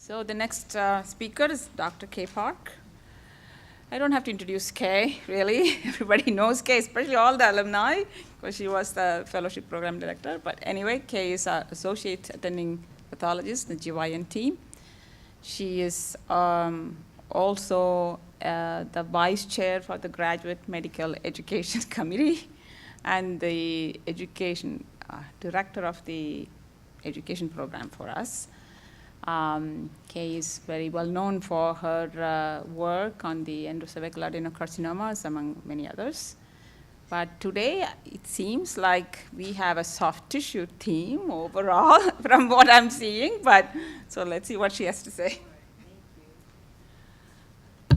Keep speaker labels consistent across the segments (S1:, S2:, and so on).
S1: So the next speaker is Dr. Kay Park. I don't have to introduce Kay, really. Everybody knows Kay, especially all the alumni, because she was the fellowship program director. But anyway, Kay is an associate attending pathologist, the GYN team. She is also the vice chair for the Graduate Medical Education Committee and the education director of the education program for us. Kay is very well known for her work on the endocervical adenocarcinomas, among many others. But today, it seems like we have a soft tissue theme overall from what I'm seeing. But so let's see what she has to say.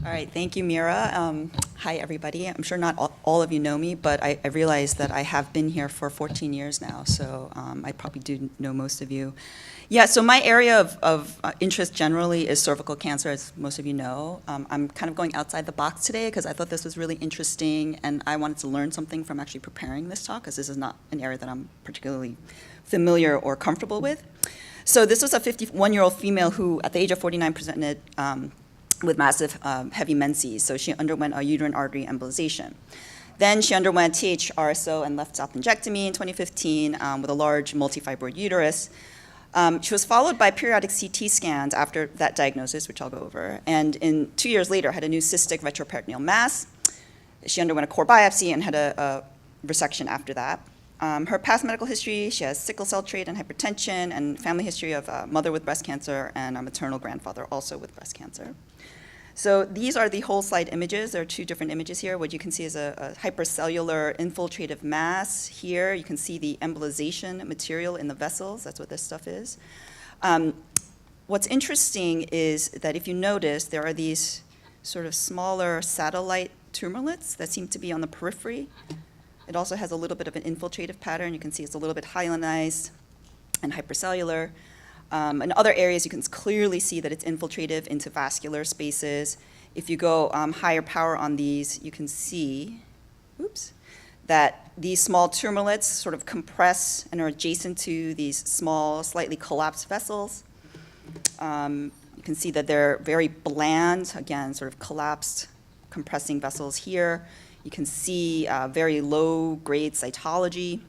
S2: All right, thank you, Mira. Hi, everybody. I'm sure not all of you know me, but I realize that I have been here for 14 years now, so I probably do know most of you. Yeah, so my area of interest generally is cervical cancer, as most of you know. I'm kind of going outside the box today because I thought this was really interesting, and I wanted to learn something from actually preparing this talk, because this is not an area that I'm particularly familiar or comfortable with. So this was a 51-year-old female who, at the age of 49, presented with massive heavy menses. So she underwent a uterine artery embolization. Then she underwent THRSO and left salpingectomy in 2015 with a large multifibroid uterus. She was followed by periodic CT scans after that diagnosis, which I'll go over, and 2 years later had a new cystic retroperitoneal mass. She underwent a core biopsy and had a resection after that. Her past medical history, she has sickle cell trait and hypertension, and family history of a mother with breast cancer and a maternal grandfather also with breast cancer. So these are the whole slide images. There are two different images here. What you can see is a hypercellular infiltrative mass. Here you can see the embolization material in the vessels. That's what this stuff is. What's interesting is that if you notice, there are these sort of smaller satellite tumorlets that seem to be on the periphery. It also has a little bit of an infiltrative pattern. You can see it's a little bit hyalinized and hypercellular. In other areas, you can clearly see that it's infiltrative into vascular spaces. If you go higher power on these, you can see, that these small tumorlets sort of compress and are adjacent to these small, slightly collapsed vessels. You can see that they're very bland, again, sort of collapsed, compressing vessels here. You can see very low-grade cytology.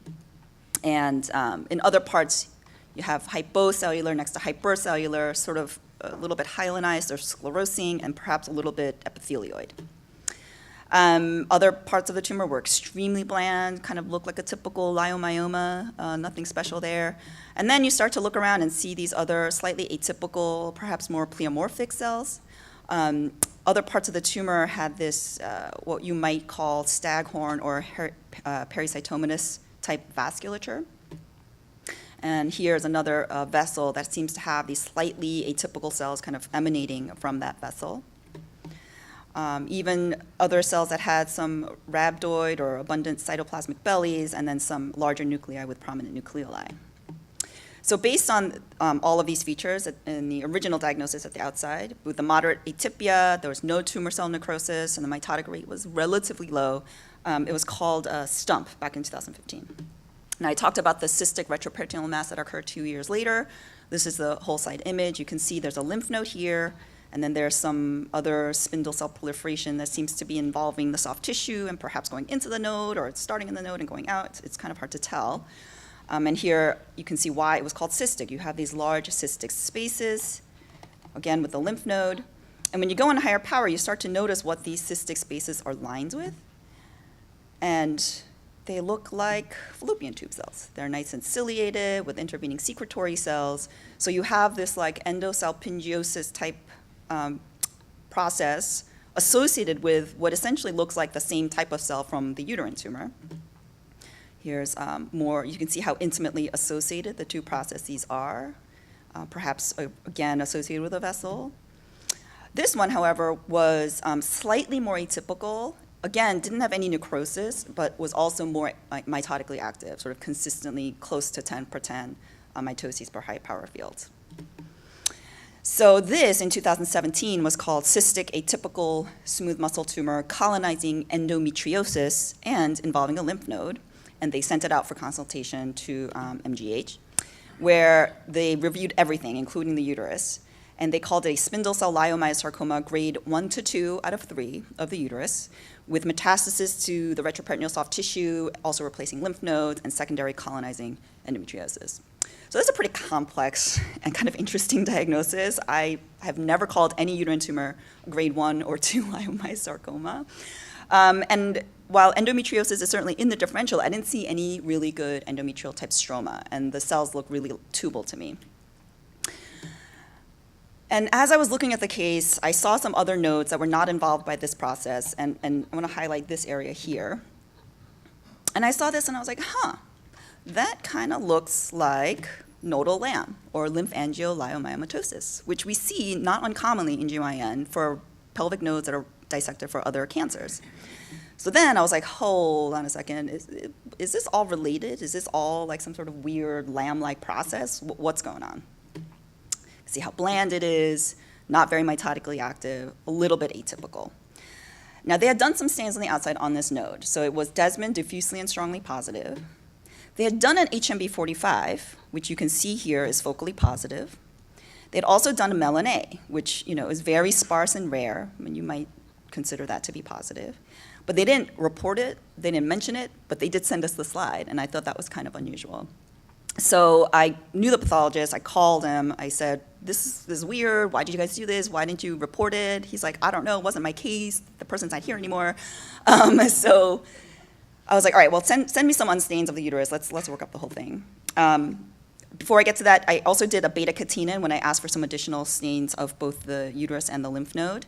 S2: And in other parts, you have hypocellular next to hypercellular, sort of a little bit hyalinized or sclerosing, and perhaps a little bit epithelioid. Other parts of the tumor were extremely bland, kind of look like a typical leiomyoma, nothing special there. And then you start to look around and see these other slightly atypical, perhaps more pleomorphic cells. Other parts of the tumor had this, what you might call staghorn or pericytomatous type vasculature. And here's another vessel that seems to have these slightly atypical cells kind of emanating from that vessel. Even other cells that had some rhabdoid or abundant cytoplasmic bellies, and then some larger nuclei with prominent nucleoli. So based on all of these features in the original diagnosis at the outside, with the moderate atypia, there was no tumor cell necrosis, and the mitotic rate was relatively low. It was called a stump back in 2015. Now, I talked about the cystic retroperitoneal mass that occurred 2 years later. This is the whole side image. You can see there's a lymph node here, and then there's some other spindle cell proliferation that seems to be involving the soft tissue and perhaps going into the node, or it's starting in the node and going out. It's kind of hard to tell. And here you can see why it was called cystic. You have these large cystic spaces, again with the lymph node. And when you go in higher power, you start to notice what these cystic spaces are lined with. And they look like fallopian tube cells. They're nice and ciliated with intervening secretory cells. So you have this like endosalpingiosis type process associated with what essentially looks like the same type of cell from the uterine tumor. Here's more, you can see how intimately associated the two processes are, perhaps again associated with a vessel. This one, however, was slightly more atypical. Again, didn't have any necrosis, but was also more mitotically active, sort of consistently close to 10 per 10 mitoses per high power field. So this, in 2017, was called cystic atypical smooth muscle tumor colonizing endometriosis and involving a lymph node. And they sent it out for consultation to MGH, where they reviewed everything, including the uterus. and they called it a spindle cell leiomyosarcoma grade 1 to 2 out of 3 of the uterus, with metastasis to the retroperitoneal soft tissue, also replacing lymph nodes, and secondary colonizing endometriosis. So that's a pretty complex and kind of interesting diagnosis. I have never called any uterine tumor grade 1 or 2 leiomyosarcoma. And while endometriosis is certainly in the differential, I didn't see any really good endometrial type stroma, and the cells look really tubal to me. And as I was looking at the case, I saw some other nodes that were not involved by this process, and I want to highlight this area here. And I saw this and I was like, that kind of looks like nodal LAM, or lymphangioliomyomatosis, which we see not uncommonly in GYN for pelvic nodes that are dissected for other cancers. So then I was like, hold on a second, is this all related? Is this all like some sort of weird LAM-like process? What's going on? See how bland it is, not very mitotically active, a little bit atypical. Now, they had done some stains on the outside on this node. So it was Desmond diffusely and strongly positive. They had done an HMB45, which you can see here is focally positive. They had also done a melanA, which is very sparse and rare. I mean, you might consider that to be positive. But they didn't report it, they didn't mention it, but they did send us the slide, and I thought that was kind of unusual. So I knew the pathologist, I called him, I said, this is weird, why did you guys do this? Why didn't you report it? He's like, I don't know, it wasn't my case, the person's not here anymore. So I was like, all right, well, send me some unstains of the uterus, let's work up the whole thing. Before I get to that, I also did a beta-catenin when I asked for some additional stains of both the uterus and the lymph node.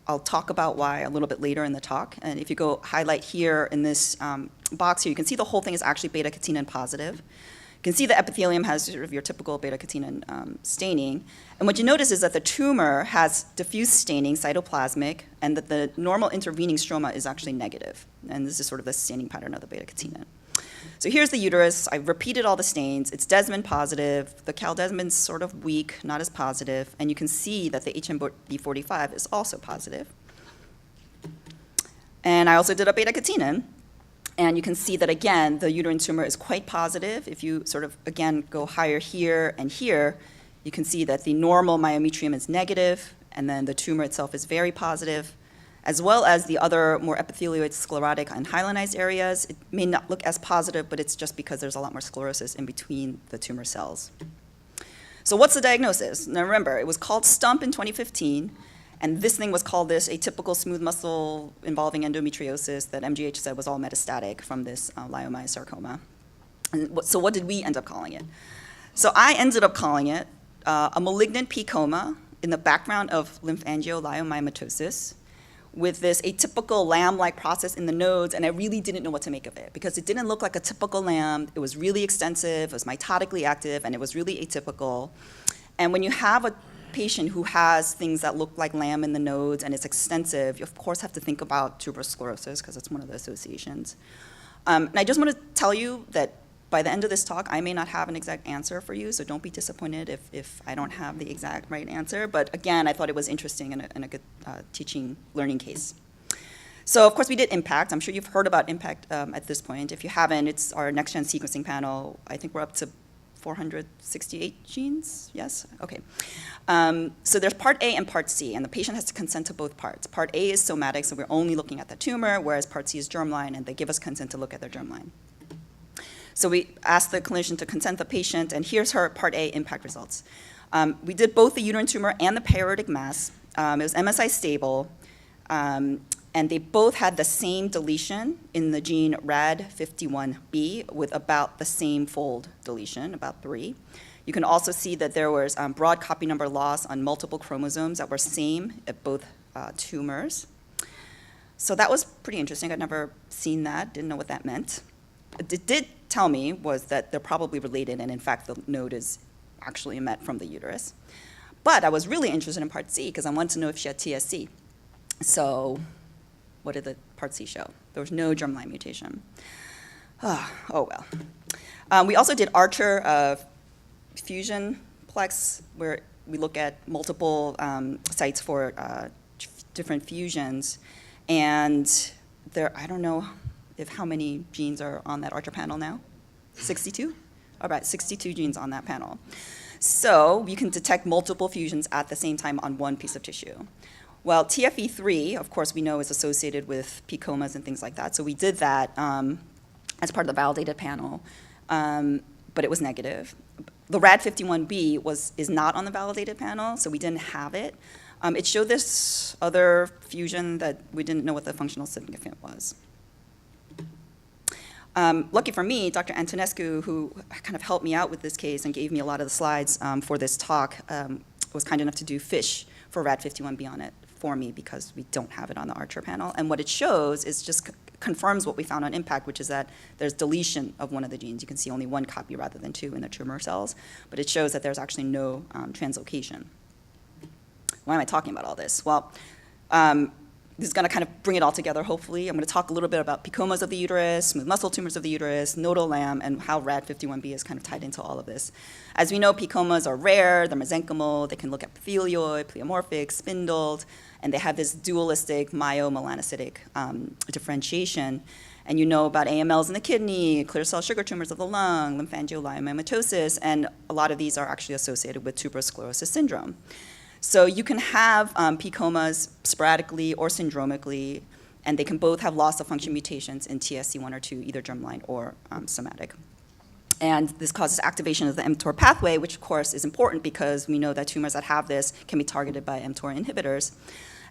S2: I'll talk about why a little bit later in the talk. And if you go highlight here in this box here, you can see the whole thing is actually beta-catenin positive. You can see the epithelium has sort of your typical beta-catenin staining. And what you notice is that the tumor has diffuse staining, cytoplasmic, and that the normal intervening stroma is actually negative. And this is sort of the staining pattern of the beta-catenin. So here's the uterus. I repeated all the stains. It's Desmond positive. The Cal-Desmond's sort of weak, not as positive. And you can see that the HMB45 is also positive. And I also did a beta-catenin. And you can see that, again, the uterine tumor is quite positive. If you sort of, again, go higher here and here, you can see that the normal myometrium is negative, and then the tumor itself is very positive, as well as the other more epithelioid, sclerotic, and hyalinized areas. It may not look as positive, but it's just because there's a lot more sclerosis in between the tumor cells. So what's the diagnosis? Now remember, it was called STUMP in 2015, and this thing was called this atypical smooth muscle involving endometriosis that MGH said was all metastatic from this leiomyosarcoma. And so what did we end up calling it? So I ended up calling it a malignant P Coma in the background of lymphangioliomyomatosis, with this atypical LAM-like process in the nodes, and I really didn't know what to make of it because it didn't look like a typical LAM. It was really extensive, it was mitotically active, and it was really atypical. And when you have a patient who has things that look like LAM in the nodes and it's extensive, you of course have to think about tuberous sclerosis because it's one of the associations. And I just want to tell you that by the end of this talk, I may not have an exact answer for you, so don't be disappointed if I don't have the exact right answer. But again, I thought it was interesting and a good teaching, learning case. So of course we did IMPACT. I'm sure you've heard about IMPACT at this point. If you haven't, it's our next-gen sequencing panel. I think we're up to 468 genes, yes? Okay. So there's part A and part C, and the patient has to consent to both parts. Part A is somatic, so we're only looking at the tumor, whereas part C is germline, and they give us consent to look at their germline. So we asked the clinician to consent the patient, and here's her Part A IMPACT results. We did both the uterine tumor and the periodic mass. It was MSI stable, and they both had the same deletion in the gene Rad51 B with about the same fold deletion, about 3. You can also see that there was broad copy number loss on multiple chromosomes that were same at both tumors. So that was pretty interesting. I'd never seen that, didn't know what that meant. It did tell me was that they're probably related, and in fact, the node is actually emet from the uterus. But I was really interested in Part C because I wanted to know if she had TSC. So what did the Part C show? There was no germline mutation. Oh well. We also did Archer fusion plex, where we look at multiple sites for different fusions. And there, I don't know how many genes are on that Archer panel now? 62? All right, 62 genes on that panel. So you can detect multiple fusions at the same time on one piece of tissue. Well, TFE3, of course, we know is associated with P Comas and things like that. So we did that as part of the validated panel, but it was negative. The Rad51 B is not on the validated panel, so we didn't have it. It showed this other fusion that we didn't know what the functional significance was. Lucky for me, Dr. Antonescu, who kind of helped me out with this case and gave me a lot of the slides for this talk, was kind enough to do FISH for Rad51B on it for me because we don't have it on the Archer panel. And what it shows is just confirms what we found on impact, which is that there's deletion of one of the genes. You can see only one copy rather than two in the tumor cells, but it shows that there's actually no translocation. Why am I talking about all this? Well, this is going to kind of bring it all together, hopefully. I'm going to talk a little bit about P Comas of the uterus, smooth muscle tumors of the uterus, nodal LAM, and how Rad51B is kind of tied into all of this. As we know, P Comas are rare, they're mesenchymal, they can look epithelioid, pleomorphic, spindled, and they have this dualistic myo-melanocytic differentiation. And you know about AMLs in the kidney, clear cell sugar tumors of the lung, lymphangioliomyomatosis, and a lot of these are actually associated with tuberous sclerosis syndrome. So you can have P Comas sporadically or syndromically, and they can both have loss of function mutations in TSC1 or 2, either germline or somatic. And this causes activation of the mTOR pathway, which of course is important because we know that tumors that have this can be targeted by mTOR inhibitors.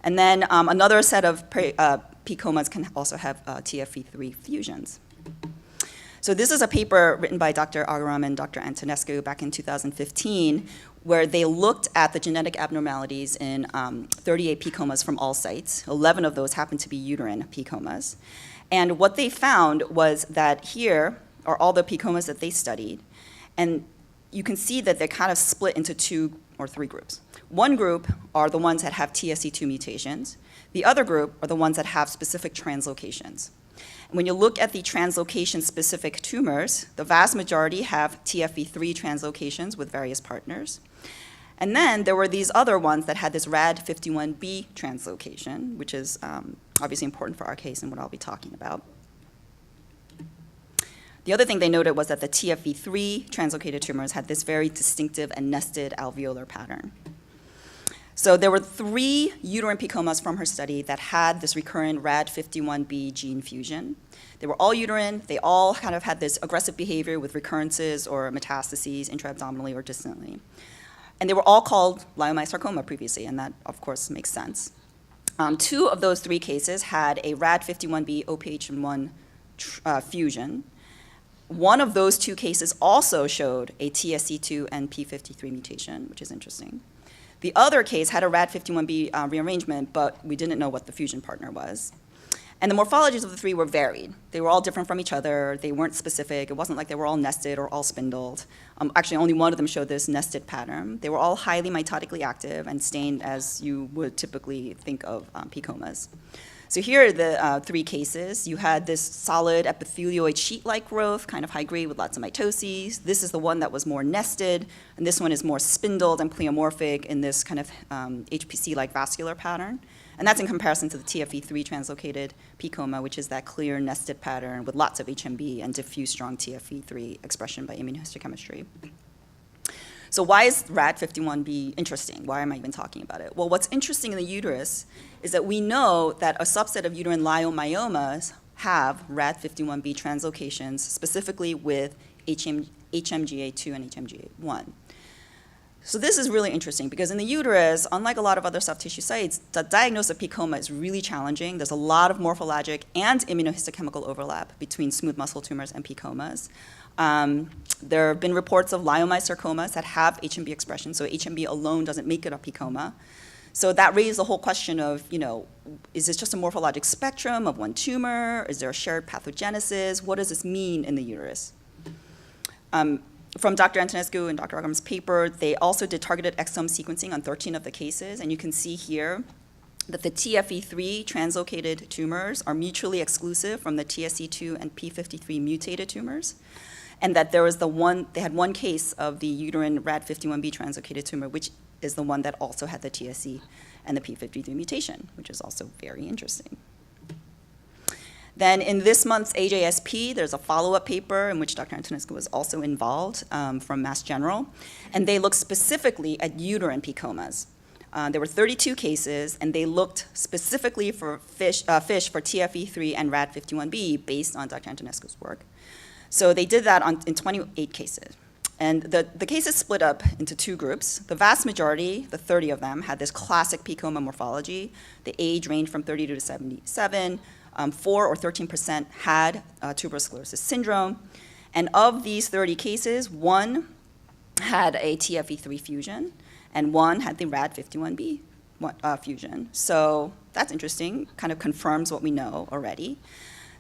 S2: And then another set of P Comas can also have TFE3 fusions. So this is a paper written by Dr. Agaram and Dr. Antonescu back in 2015, where they looked at the genetic abnormalities in 38 P Comas from all sites. 11 of those happened to be uterine P Comas. And what they found was that here are all the P Comas that they studied. And you can see that they're kind of split into 2 or 3 groups. One group are the ones that have TSC2 mutations. The other group are the ones that have specific translocations. When you look at the translocation-specific tumors, the vast majority have TFE3 translocations with various partners. And then there were these other ones that had this Rad51 B translocation, which is obviously important for our case and what I'll be talking about. The other thing they noted was that the TFE3 translocated tumors had this very distinctive and nested alveolar pattern. So there were 3 uterine P Comas from her study that had this recurrent Rad51B gene fusion. They were all uterine. They all kind of had this aggressive behavior with recurrences or metastases intra-abdominally or distantly. And they were all called leiomyosarcoma previously, and that, of course, makes sense. 2 of those 3 cases had a Rad51B OPH1 fusion. One of those 2 cases also showed a TSC2 and P53 mutation, which is interesting. The other case had a Rad51B rearrangement, but we didn't know what the fusion partner was. And the morphologies of the 3 were varied. They were all different from each other. They weren't specific. It wasn't like they were all nested or all spindled. Actually, only one of them showed this nested pattern. They were all highly mitotically active and stained as you would typically think of P Comas. So here are the 3 cases. You had this solid epithelioid sheet-like growth, kind of high-grade with lots of mitoses. This is the one that was more nested, and this one is more spindled and pleomorphic in this kind of HPC-like vascular pattern. And that's in comparison to the TFE3 translocated P Coma, which is that clear nested pattern with lots of HMB and diffuse strong TFE3 expression by immunohistochemistry. So why is Rad51B interesting? Why am I even talking about it? Well, what's interesting in the uterus is that we know that a subset of uterine leiomyomas have Rad51B translocations, specifically with HMGA2 and HMGA1. So this is really interesting because in the uterus, unlike a lot of other soft tissue sites, the diagnosis of P Coma is really challenging. There's a lot of morphologic and immunohistochemical overlap between smooth muscle tumors and P Comas. There have been reports of leiomyosarcomas that have HMB expression, so HMB alone doesn't make it a P Coma. So that raised the whole question of, is this just a morphologic spectrum of one tumor? Is there a shared pathogenesis? What does this mean in the uterus? From Dr. Antonescu and Dr. Agaram's paper, they also did targeted exome sequencing on 13 of the cases, and you can see here that the TFE3 translocated tumors are mutually exclusive from the TSC2 and P53 mutated tumors, and that they had one case of the uterine Rad51B translocated tumor, which is the one that also had the TSC and the P53 mutation, which is also very interesting. Then in this month's AJSP, there's a follow-up paper in which Dr. Antonescu was also involved from Mass General, and they looked specifically at uterine P comas. There were 32 cases, and they looked specifically for fish for TFE3 and Rad51 B based on Dr. Antonescu's work. So they did that in 28 cases. And the cases split up into two groups. The vast majority, the 30 of them, had this classic P coma morphology. The age ranged from 32 to 77. 4 or 13% had tuberous sclerosis syndrome. And of these 30 cases, 1 had a TFE3 fusion, and 1 had the Rad51B fusion. So that's interesting, kind of confirms what we know already.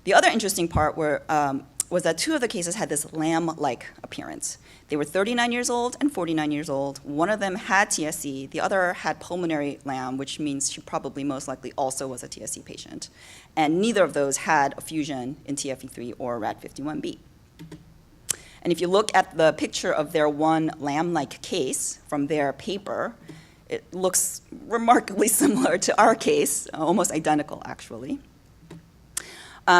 S2: The other interesting part was that 2 of the cases had this lamb-like appearance. They were 39 years old and 49 years old. One of them had TSC. The other had pulmonary lamb, which means she probably most likely also was a TSC patient. And neither of those had a fusion in TFE3 or Rad51B. And if you look at the picture of their one lamb-like case from their paper, it looks remarkably similar to our case, almost identical, actually.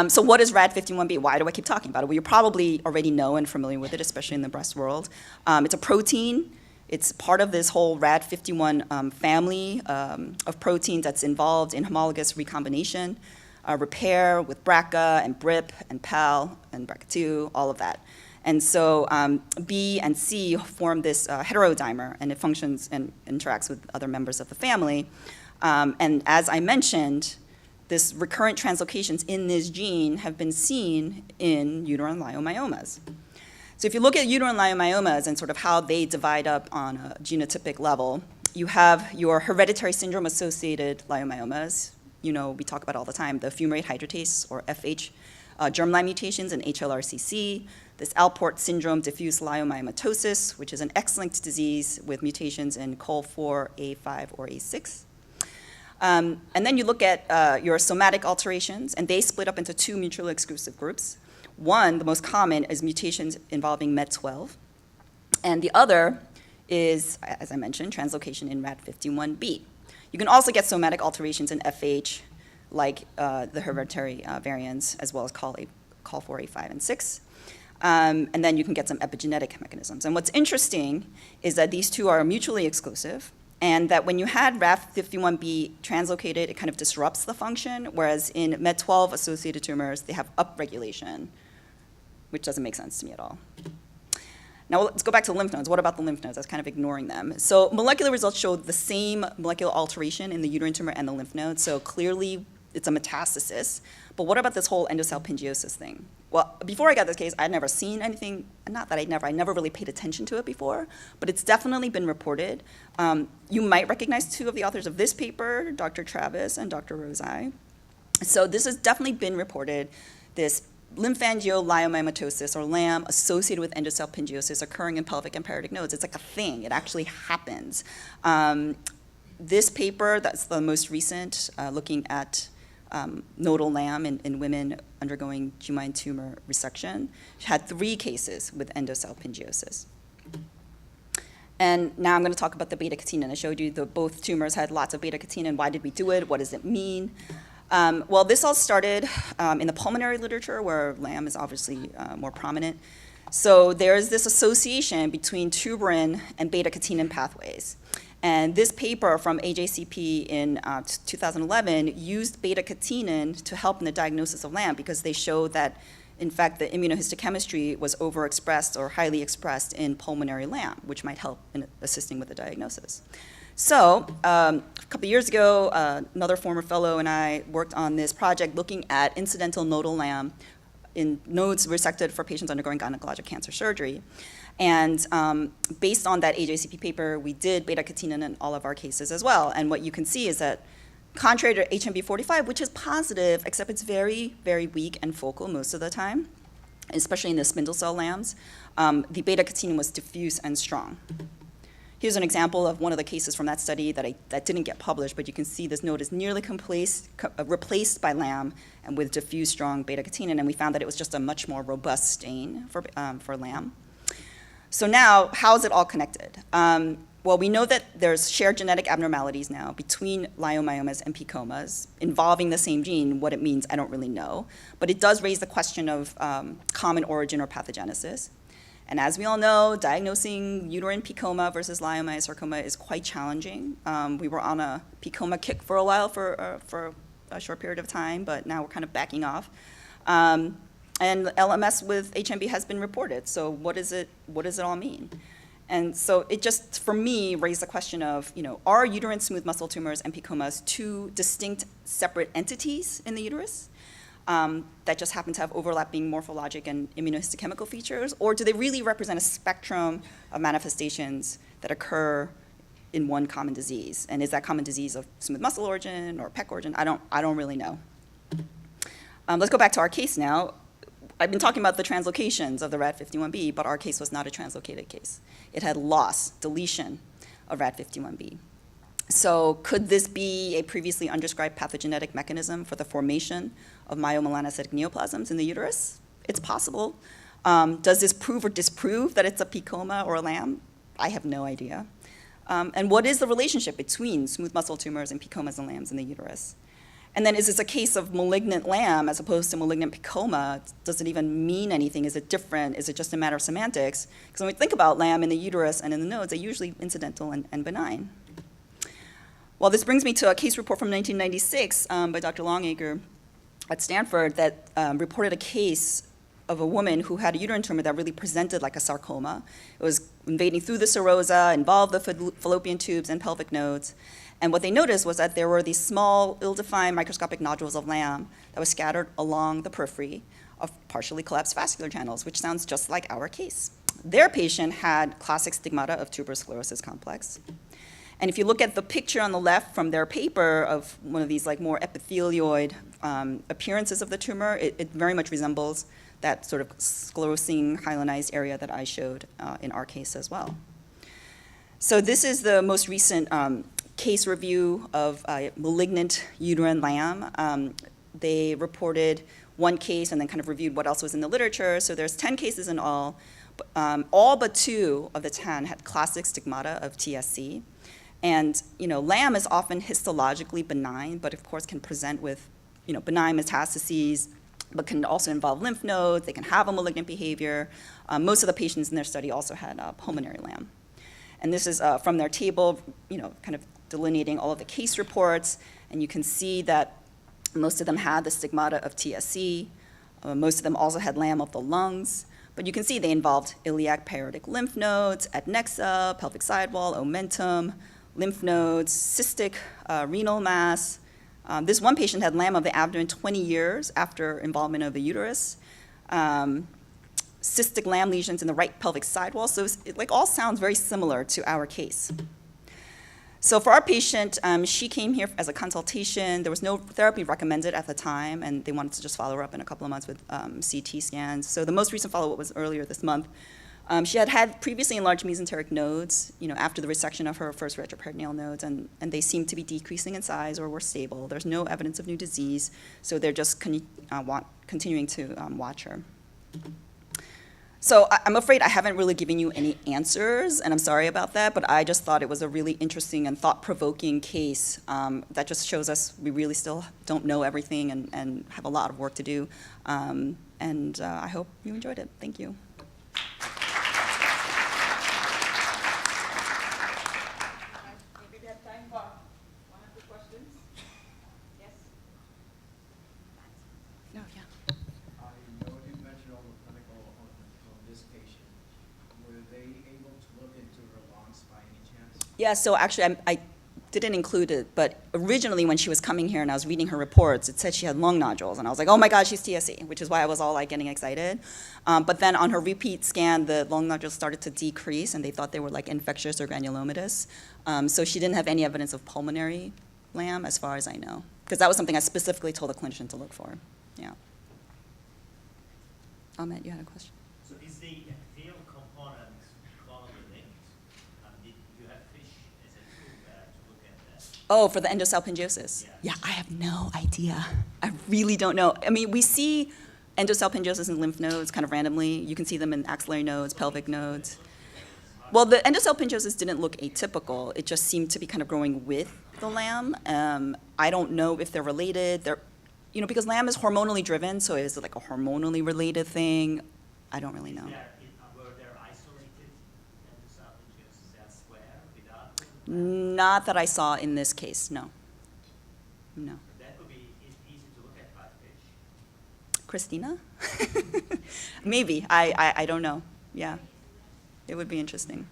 S2: So what is Rad51B? Why do I keep talking about it? Well, you probably already know and familiar with it, especially in the breast world. It's a protein. It's part of this whole Rad51 family of proteins that's involved in homologous recombination, repair with BRCA and BRIP and PAL and BRCA2, all of that. And so B and C form this heterodimer, and it functions and interacts with other members of the family. And as I mentioned, this recurrent translocations in this gene have been seen in uterine leiomyomas. So if you look at uterine leiomyomas and sort of how they divide up on a genotypic level, you have your hereditary syndrome-associated leiomyomas. You know, we talk about all the time, the fumarate hydratase, or FH, germline mutations in HLRCC, this Alport syndrome diffuse leiomyomatosis, which is an X-linked disease with mutations in COL4, A5, or A6. And then you look at your somatic alterations, and they split up into 2 mutually exclusive groups. One, the most common, is mutations involving MET12, and the other is, as I mentioned, translocation in Rad51B. You can also get somatic alterations in FH, like the hereditary variants, as well as COL4, A5, and 6. And then you can get some epigenetic mechanisms. And what's interesting is that these 2 are mutually exclusive, and that when you had Rad51B translocated, it kind of disrupts the function, whereas in MET12-associated tumors, they have upregulation, which doesn't make sense to me at all. Now let's go back to lymph nodes. What about the lymph nodes? I was kind of ignoring them. So molecular results showed the same molecular alteration in the uterine tumor and the lymph node, so clearly it's a metastasis. But what about this whole endocell pangiosis thing? Well, before I got this case, I'd never seen anything, not that I never really paid attention to it before, but it's definitely been reported. You might recognize 2 of the authors of this paper, Dr. Travis and Dr. Rosai. So this has definitely been reported, this lymphangioliomyomatosis, or LAM, associated with endocell pangiosis occurring in pelvic and parotid nodes. It's like a thing, it actually happens. This paper, that's the most recent, looking at nodal LAM in women undergoing G-mine tumor resection, had 3 cases with endocell pangiosis. And now I'm going to talk about the beta-catenin. I showed you that both tumors had lots of beta-catenin. Why did we do it? What does it mean? Well, this all started in the pulmonary literature, where LAM is obviously more prominent. So there's this association between tuberin and beta-catenin pathways. And this paper from AJCP in 2011 used beta-catenin to help in the diagnosis of LAM, because they showed that, in fact, the immunohistochemistry was overexpressed or highly expressed in pulmonary LAM, which might help in assisting with the diagnosis. So a couple years ago, another former fellow and I worked on this project looking at incidental nodal LAM in nodes resected for patients undergoing gynecologic cancer surgery. And based on that AJCP paper, we did beta-catenin in all of our cases as well. And what you can see is that, contrary to HMB45, which is positive, except it's very, very weak and focal most of the time, especially in the spindle cell LAMs, the beta-catenin was diffuse and strong. Here's an example of one of the cases from that study that didn't get published, but you can see this node is nearly replaced by LAM and with diffuse strong beta-catenin, and we found that it was just a much more robust stain for LAM. So now, how is it all connected? Well, we know that there's shared genetic abnormalities now between leiomyomas and P Comas involving the same gene. What it means, I don't really know. But it does raise the question of common origin or pathogenesis. And as we all know, diagnosing uterine P Coma versus leiomyosarcoma is quite challenging. We were on a P Coma kick for a while for a short period of time, but now we're kind of backing off. And LMS with HMB has been reported. So what does it all mean? And so it just, for me, raised the question of, are uterine smooth muscle tumors and P Comas two distinct separate entities in the uterus that just happen to have overlapping morphologic and immunohistochemical features? Or do they really represent a spectrum of manifestations that occur in one common disease? And is that common disease of smooth muscle origin or PEC origin? I don't really know. Let's go back to our case now. I've been talking about the translocations of the Rad51 B, but our case was not a translocated case. It had loss, deletion of Rad51 B. So could this be a previously undescribed pathogenetic mechanism for the formation of myomelanocytic neoplasms in the uterus? It's possible. Does this prove or disprove that it's a P Coma or a LAM? I have no idea. And what is the relationship between smooth muscle tumors and P Comas and LAMs in the uterus? And then is this a case of malignant LAM as opposed to malignant P Coma? Does it even mean anything? Is it different? Is it just a matter of semantics? Because when we think about LAM in the uterus and in the nodes, they're usually incidental and benign. Well, this brings me to a case report from 1996 by Dr. Longacre at Stanford that reported a case of a woman who had a uterine tumor that really presented like a sarcoma. It was invading through the serosa, involved the fallopian tubes and pelvic nodes. And what they noticed was that there were these small, ill-defined microscopic nodules of LAM that were scattered along the periphery of partially collapsed vascular channels, which sounds just like our case. Their patient had classic stigmata of tuberous sclerosis complex. And if you look at the picture on the left from their paper of one of these like more epithelioid appearances of the tumor, it very much resembles that sort of sclerosing hyalinized area that I showed in our case as well. So this is the most recent case review of malignant uterine LAM. They reported one case and then kind of reviewed what else was in the literature. So there's 10 cases in all. All but 2 of the 10 had classic stigmata of TSC. And LAM is often histologically benign, but of course can present with benign metastases, but can also involve lymph nodes. They can have a malignant behavior. Most of the patients in their study also had pulmonary LAM. And this is from their table, kind of delineating all of the case reports. And you can see that most of them had the stigmata of TSC. Most of them also had LAM of the lungs. But you can see they involved iliac parietic lymph nodes, adnexa, pelvic sidewall, omentum, lymph nodes, cystic renal mass. This one patient had LAM of the abdomen 20 years after involvement of the uterus. Cystic LAM lesions in the right pelvic sidewall. So it all sounds very similar to our case. So for our patient, she came here as a consultation. There was no therapy recommended at the time, and they wanted to just follow her up in a couple of months with CT scans. So the most recent follow-up was earlier this month. She had previously enlarged mesenteric nodes, after the resection of her first retroperitoneal nodes, and they seemed to be decreasing in size or were stable. There's no evidence of new disease, so they're just continuing to watch her. So I'm afraid I haven't really given you any answers, and I'm sorry about that, but I just thought it was a really interesting and thought-provoking case that just shows us we really still don't know everything and have a lot of work to do. And I hope you enjoyed it. Thank you.
S1: Maybe we have time for one or two questions. Yes? No, yeah.
S3: I know you mentioned all the clinical on this patient. Were they able to look into her lungs by any chance?
S2: Yeah, so actually I didn't include it, but originally when she was coming here and I was reading her reports, it said she had lung nodules, and I was like, oh my God, she's TSC, which is why I was all getting excited. But then on her repeat scan, the lung nodules started to decrease, and they thought they were infectious or granulomatous. So she didn't have any evidence of pulmonary LAM, as far as I know, because that was something I specifically told the clinician to look for. Yeah. Ahmed, you had a question?
S4: So is the epithelial component clonally linked? Did you have fish as a tool to look at that?
S2: Oh, for the endosalpingiosis?
S4: Yeah.
S2: Yeah, I have no idea. I really don't know. I mean, we see endosalpingiosis in lymph nodes kind of randomly. You can see them in axillary nodes, pelvic nodes.
S4: Are
S2: Well, the endosalpingosis didn't look atypical. It just seemed to be kind of growing with the lamb. I don't know if they're related. Because lamb is hormonally driven, so is it like a hormonally related thing? I don't really know.
S4: Were there isolated endosalpingosis elsewhere without?
S2: Not that I saw in this case, no. No.
S4: That would be easy to look at by fish.
S2: Christina? Maybe. I don't know. Yeah. It would be interesting.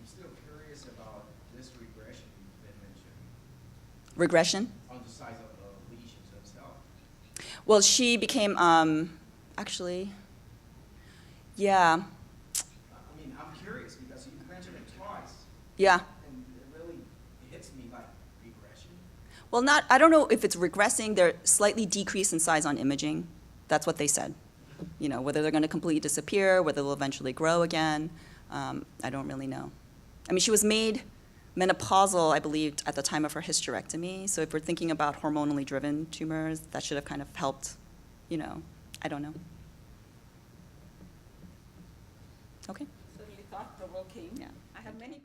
S3: I'm still curious about this regression you've been mentioning
S2: Regression?
S3: on the size of the lesions themselves.
S2: Well, she became, actually, yeah,
S3: I mean, I'm curious because you mentioned it twice,
S2: yeah.
S3: and it really hits me like regression.
S2: Well, I don't know if it's regressing. They're slightly decreased in size on imaging. That's what they said. Whether they're going to completely disappear, whether they'll eventually grow again, I don't really know. I mean, she was made menopausal, I believe, at the time of her hysterectomy. So if we're thinking about hormonally driven tumors, that should have kind of helped, I don't know. Okay.
S1: Certainly thought-provoking.
S2: Yeah.
S1: I have many